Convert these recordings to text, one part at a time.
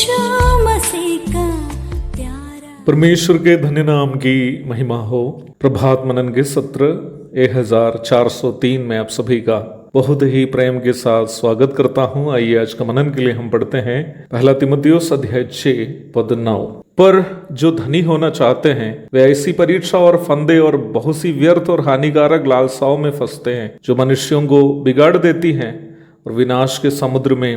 यीशु मसीह का प्यारा। परमेश्वर के धन्य नाम की महिमा हो। प्रभात मनन के सत्र 1403 में आप सभी का बहुत ही प्रेम के साथ स्वागत करता हूं। आइए आज का मनन के लिए हम पढ़ते हैं पहला तीमुथियुस अध्याय 6 पद 9। पर जो धनी होना चाहते हैं वे ऐसी परीक्षा और फंदे और बहुत सी व्यर्थ और हानिकारक लालसाओं में फंसते हैं जो मनुष्यों को बिगाड़ देती हैं और विनाश के समुद्र में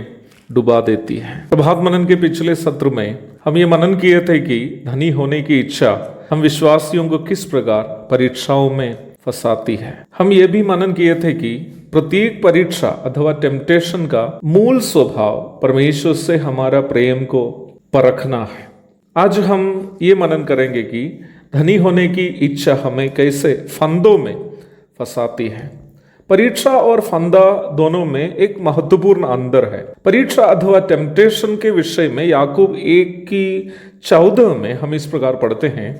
डुबा देती है। प्रभात मनन के पिछले सत्र में हम ये मनन किए थे कि धनी होने की इच्छा हम विश्वासियों को किस प्रकार परीक्षाओं में फंसाती है। हम ये भी मनन किए थे कि प्रत्येक परीक्षा अथवा टेम्पटेशन का मूल स्वभाव परमेश्वर से हमारा प्रेम को परखना है। आज हम ये मनन करेंगे कि धनी होने की इच्छा हमें कैसे फंदों में फंसाती है। परीक्षा और फंदा दोनों में एक महत्वपूर्ण अंतर है। परीक्षा अथवा टेम्पटेशन के विषय में याकूब 1:14 में हम इस प्रकार पढ़ते हैं,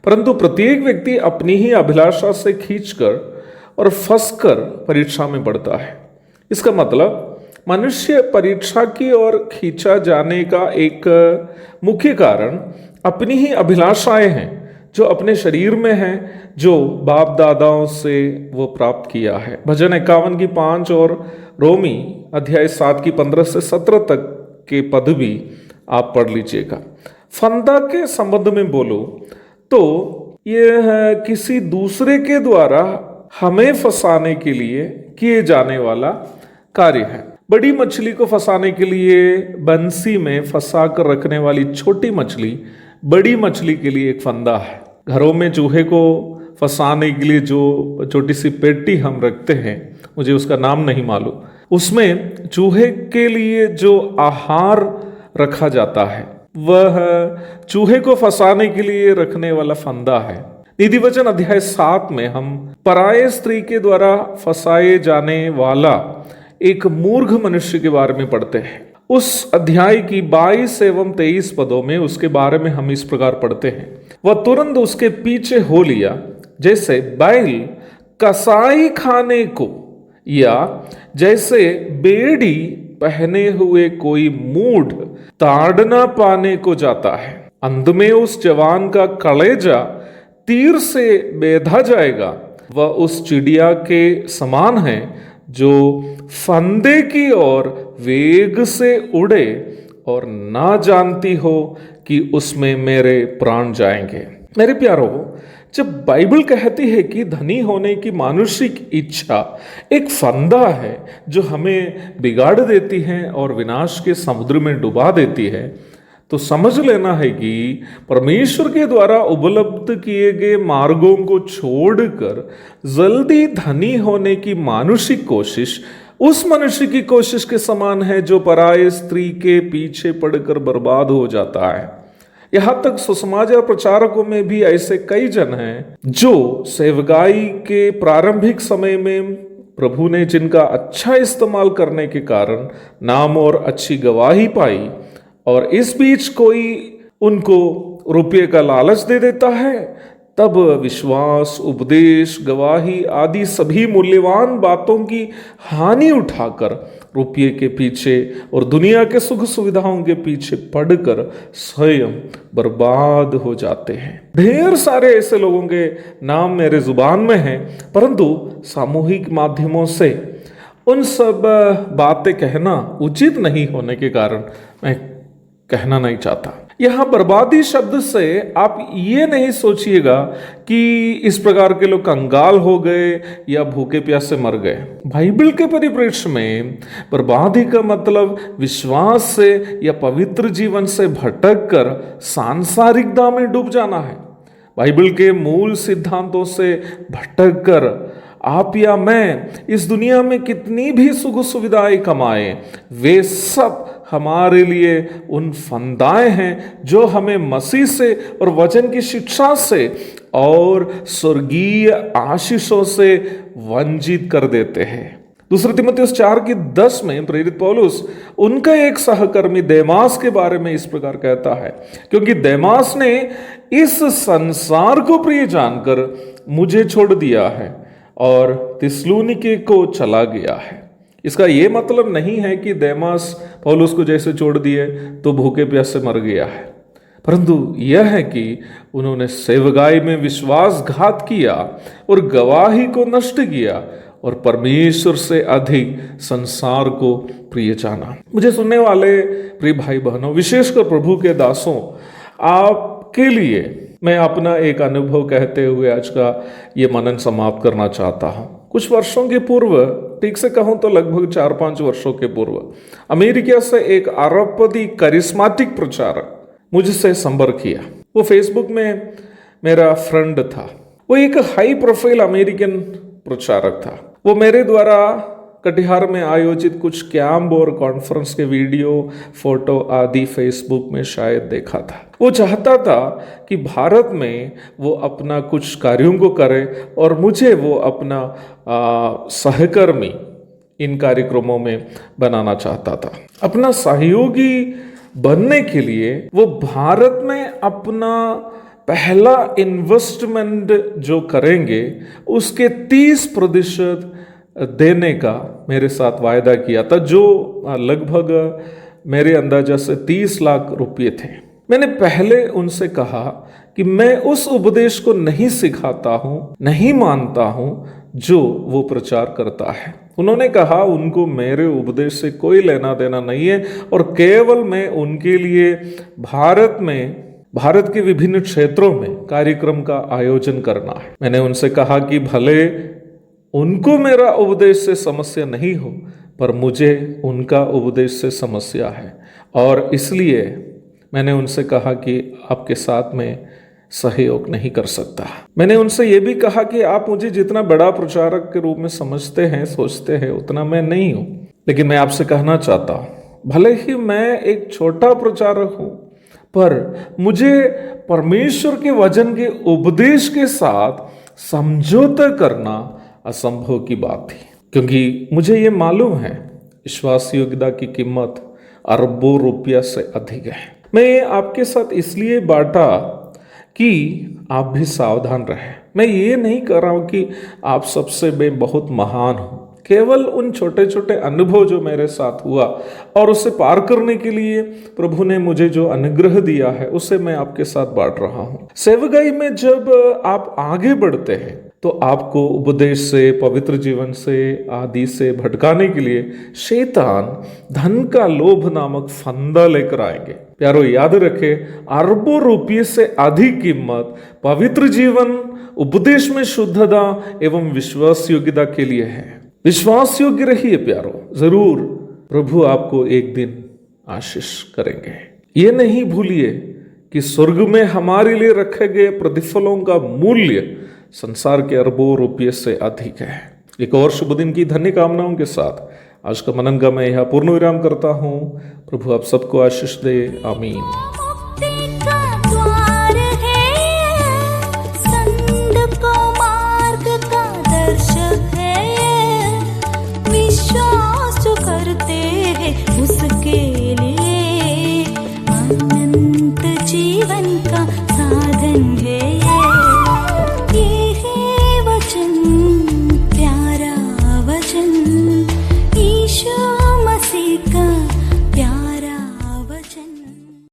परंतु प्रत्येक व्यक्ति अपनी ही अभिलाषा से खींचकर और फंसकर परीक्षा में पड़ता है। इसका मतलब मनुष्य परीक्षा की ओर खींचा जाने का एक मुख्य कारण अपनी ही अभिलाषाएं हैं जो अपने शरीर में हैं, जो बाप दादाओं से वो प्राप्त किया है। भजन 51 की 5 और रोमी अध्याय 7 की 15 से 17 तक के पद भी आप पढ़ लीजिएगा। फंदा के संबंध में बोलो तो यह किसी दूसरे के द्वारा हमें फंसाने के लिए किए जाने वाला कार्य है। बड़ी मछली को फंसाने के लिए बंसी में फंसा कर रखने वाली छोटी मछली बड़ी मछली के लिए एक फंदा है। घरों में चूहे को फंसाने के लिए जो छोटी सी पेटी हम रखते हैं, मुझे उसका नाम नहीं मालूम, उसमें चूहे के लिए जो आहार रखा जाता है वह चूहे को फंसाने के लिए रखने वाला फंदा है। नीतिवचन अध्याय 7 में हम पराये स्त्री के द्वारा फंसाए जाने वाला एक मूर्ख मनुष्य के बारे में पढ़ते हैं। उस अध्याय की 22 एवं 23 पदों में उसके बारे में हम इस प्रकार पढ़ते हैं, वह तुरंत उसके पीछे हो लिया जैसे बैल कसाई खाने को, या जैसे बेड़ी पहने हुए कोई मूढ़ ताड़ना पाने को जाता है। अंत में उस जवान का कलेजा तीर से बेधा जाएगा। वह उस चिड़िया के समान है जो फंदे की ओर वेग से उड़े और ना जानती हो कि उसमें मेरे प्राण जाएंगे। मेरे प्यारों, जब बाइबल कहती है कि धनी होने की मानुषिक इच्छा एक फंदा है जो हमें बिगाड़ देती है और विनाश के समुद्र में डुबा देती है, तो समझ लेना है कि परमेश्वर के द्वारा उपलब्ध किए गए मार्गों को छोड़कर जल्दी धनी होने की मानुषिक कोशिश उस मनुष्य की कोशिश के समान है जो पराये स्त्री के पीछे पड़कर बर्बाद हो जाता है। यहां तक सुसमाचार प्रचारकों में भी ऐसे कई जन हैं जो सेवकाई के प्रारंभिक समय में प्रभु ने जिनका अच्छा इस्तेमाल करने के कारण नाम और अच्छी गवाही पाई, और इस बीच कोई उनको रुपये का लालच दे देता है, तब विश्वास, उपदेश, गवाही आदि सभी मूल्यवान बातों की हानि उठाकर रुपये के पीछे और दुनिया के सुख सुविधाओं के पीछे पड़कर स्वयं बर्बाद हो जाते हैं। ढेर सारे ऐसे लोगों के नाम मेरे जुबान में हैं, परंतु सामूहिक माध्यमों से उन सब बातें कहना उचित नहीं होने के कारण मैं कहना नहीं चाहता। यहां बर्बादी शब्द से आप ये नहीं सोचिएगा कि इस प्रकार के लोग कंगाल हो गए या भूखे प्यासे मर गए। बाइबल के परिप्रेक्ष्य में बर्बादी का मतलब विश्वास से या पवित्र जीवन से भटक कर सांसारिकता में डूब जाना है। बाइबल के मूल सिद्धांतों से भटक कर आप या मैं इस दुनिया में कितनी भी सुख सुविधाएं कमाएं, वे सब हमारे लिए उन फंदाएं हैं जो हमें मसीह से और वचन की शिक्षा से और स्वर्गीय आशीषों से वंचित कर देते हैं। दूसरे तीमुथियुस 4:10 में प्रेरित पौलुस उनका एक सहकर्मी देमास के बारे में इस प्रकार कहता है, क्योंकि देमास ने इस संसार को प्रिय जानकर मुझे छोड़ दिया है और थिस्सलुनीके को चला गया है। इसका ये मतलब नहीं है कि देमास पौलुस को जैसे छोड़ दिए तो भूखे प्यासे मर गया है, परंतु यह है कि उन्होंने सेवकाई में विश्वासघात किया और गवाही को नष्ट किया और परमेश्वर से अधिक संसार को प्रिय जाना। मुझे सुनने वाले प्रिय भाई बहनों, विशेषकर प्रभु के दासों, आपके लिए मैं अपना एक अनुभव कहते हुए आज का ये मनन समाप्त करना चाहता हूँ। कुछ वर्षों के पूर्व, ठीक से कहूँ तो लगभग 4-5 वर्षों के पूर्व, अमेरिका से एक अरबपति करिश्माटिक प्रचारक मुझसे संपर्क किया। वो फेसबुक में मेरा फ्रेंड था। वो एक हाई प्रोफाइल अमेरिकन प्रचारक था। वो मेरे द्वारा कटिहार में आयोजित कुछ कैंप और कॉन्फ्रेंस के वीडियो, फोटो आदि फेसबुक में शायद देखा था। वो चाहता था कि भारत में वो अपना कुछ कार्यों को करे और मुझे वो अपना सहकर्मी इन कार्यक्रमों में बनाना चाहता था। अपना सहयोगी बनने के लिए वो भारत में अपना पहला इन्वेस्टमेंट जो करेंगे उसके 30% देने का मेरे साथ वायदा किया था, जो लगभग मेरे अंदाजा से 30 लाख रुपए थे। मैंने पहले उनसे कहा कि मैं उस उपदेश को नहीं सिखाता हूँ, नहीं मानता हूँ जो वो प्रचार करता है। उन्होंने कहा उनको मेरे उपदेश से कोई लेना देना नहीं है और केवल मैं उनके लिए भारत के विभिन्न क्षेत्रों में कार्यक्रम का आयोजन करना है। मैंने उनसे कहा कि भले उनको मेरा उपदेश से समस्या नहीं हो, पर मुझे उनका उपदेश से समस्या है, और इसलिए मैंने उनसे कहा कि आपके साथ में सहयोग नहीं कर सकता। मैंने उनसे ये भी कहा कि आप मुझे जितना बड़ा प्रचारक के रूप में समझते हैं, सोचते हैं, उतना मैं नहीं हूं। लेकिन मैं आपसे कहना चाहता हूं, भले ही मैं एक छोटा प्रचारक हूं, पर मुझे परमेश्वर के वचन के उपदेश के साथ समझौता करना असंभव की बात थी, क्योंकि मुझे ये मालूम है विश्वास योग्यता की कीमत अरबों रुपया से अधिक है। मैं ये आपके साथ इसलिए बांटा कि आप भी सावधान रहें। मैं ये नहीं कर रहा हूं कि आप सबसे मैं बहुत महान हूं, केवल उन छोटे छोटे अनुभव जो मेरे साथ हुआ और उसे पार करने के लिए प्रभु ने मुझे जो अनुग्रह दिया है उसे मैं आपके साथ बांट रहा हूं। सेवकाई में जब आप आगे बढ़ते हैं तो आपको उपदेश से, पवित्र जीवन से आदि से भटकाने के लिए शैतान धन का लोभ नामक फंदा लेकर आएंगे। प्यारो, याद रखे, अरबों रुपये से अधिक कीमत पवित्र जीवन, उपदेश में शुद्धता एवं विश्वास योग्यता के लिए है। विश्वास योग्य रहिए प्यारो, जरूर प्रभु आपको एक दिन आशीष करेंगे। ये नहीं भूलिए कि स्वर्ग में हमारे लिए रखे गए प्रतिफलों का मूल्य संसार के अरबों रुपये से अधिक है। एक और शुभ दिन की धन्य कामनाओं के साथ आज का मनन का मैं यहाँ पूर्ण विराम करता हूँ। प्रभु आप सबको आशीष दे। आमीन।